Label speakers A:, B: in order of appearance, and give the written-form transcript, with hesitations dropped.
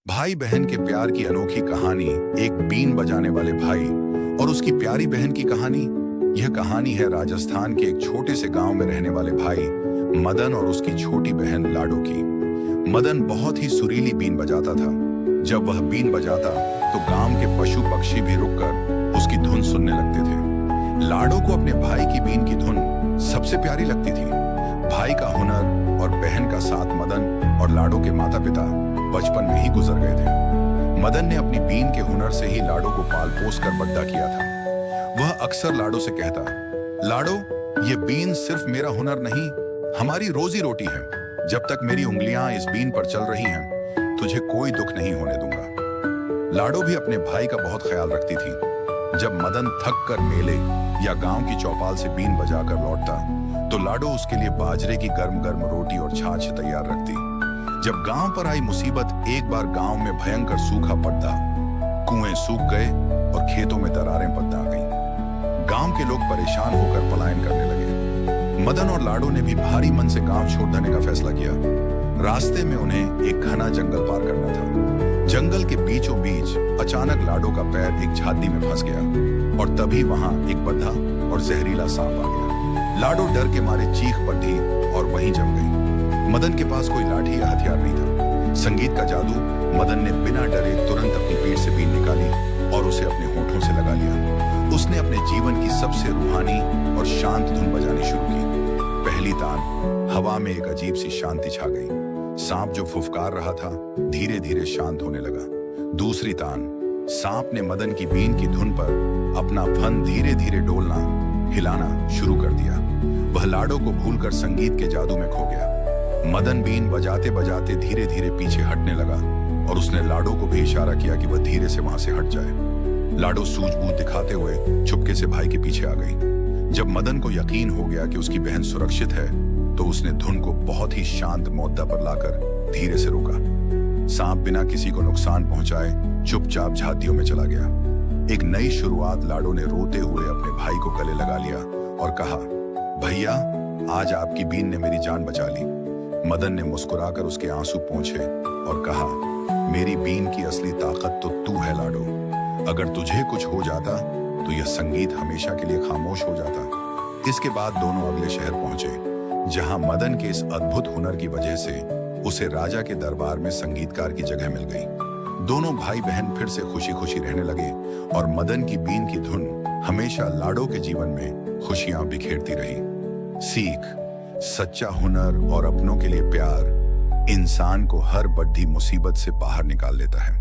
A: भाई बहन के प्यार की अनोखी कहानी, एक बीन बजाने वाले भाई और उसकी प्यारी बहन की कहानी। यह कहानी है राजस्थान के एक छोटे से गांव में रहने वाले भाई मदन और उसकी छोटी बहन लाडो की। मदन बहुत ही सुरीली बीन बजाता था। जब वह बीन बजाता तो गांव के पशु पक्षी भी रुककर उसकी धुन सुनने लगते थे। लाडो को अपने भाई की बीन की धुन सबसे प्यारी लगती थी। भाई का हुनर और बहन का साथ मदन और लाडो के माता पिता बचपन में ही गुजर गए थे। मदन ने अपनी बीन के हुनर से ही लाडो को पाल पोस कर बड़ा किया था। वह अक्सर लाडो से कहता, लाडो, ये बीन सिर्फ मेरा हुनर नहीं, हमारी रोजी रोटी है। जब तक मेरी उंगलियां इस बीन पर चल रही हैं, तुझे कोई दुख नहीं होने दूंगा। लाडो भी अपने भाई का बहुत ख्याल रखती थी। जब मदन थक कर मेले या गांव की चौपाल से बीन बजाकर लौटता तो लाडो उसके लिए बाजरे की गर्म गर्म रोटी और छाछ तैयार रखती। जब गांव पर आई मुसीबत, एक बार गांव में भयंकर सूखा पड़ता, कुएं सूख गए और खेतों में दरारें पड़ आ गईं। गांव के लोग परेशान होकर पलायन करने लगे। मदन और लाडो ने भी भारी मन से गांव छोड़ देने का फैसला किया। रास्ते में उन्हें एक घना जंगल पार करना था। जंगल के बीचों बीच अचानक लाडो का पैर एक झाड़ी में फंस गया और तभी वहां एक बद्धा और जहरीला सांप आ गया। लाडो डर के मारे चीख पड़ी और वहीं जम गई। मदन के पास कोई लाठी या हथियार नहीं था। संगीत का जादू, मदन ने बिना डरे तुरंत अपनी पेट से बीन निकाली और उसे अपने होठों से लगा लिया। उसने अपने जीवन की सबसे रूहानी और शांत धुन बजानी शुरू की। पहली तान, हवा में एक अजीब सी शांति छा गई। सांप जो फुफकार रहा था धीरे धीरे शांत होने लगा। दूसरी तान, सांप ने मदन की बीन की धुन पर अपना फन धीरे धीरे डोलना, हिलाना शुरू कर दिया। वह लाडो को भूलकर संगीत के जादू में खो गया। मदन बीन बजाते बजाते धीरे धीरे पीछे हटने लगा और उसने लाडो को भी इशारा किया कि वह धीरे से वहां से हट जाए। लाडो सूझबूझ दिखाते हुए चुपके से भाई के पीछे आ गई। जब मदन को यकीन हो गया कि उसकी बहन सुरक्षित है तो उसने धुन को बहुत ही शांत मोद्दा पर लाकर धीरे से रोका। सांप बिना किसी को नुकसान पहुंचाए चुपचाप झाड़ियों में चला गया। एक नई शुरुआत। लाडो ने रोते हुए अपने भाई को गले लगा लिया और कहा, भैया, आज आपकी बीन ने मेरी जान बचा ली। मदन ने मुस्कुराकर उसके आंसू पोंछे और कहा, मेरी बीन की असली ताकत तो तू है लाडो। अगर तुझे कुछ हो जाता तो यह संगीत हमेशा के लिए खामोश हो जाता। इसके बाद दोनों अगले शहर पहुंचे, जहां मदन के इस अद्भुत हुनर की वजह से उसे राजा के दरबार में संगीतकार की जगह मिल गई। दोनों भाई बहन फिर से खुशी खुशी रहने लगे और मदन की बीन की धुन हमेशा लाडो के जीवन में खुशियां बिखेरती रही। सीख, सच्चा हुनर और अपनों के लिए प्यार इंसान को हर बड़ी मुसीबत से बाहर निकाल लेता है।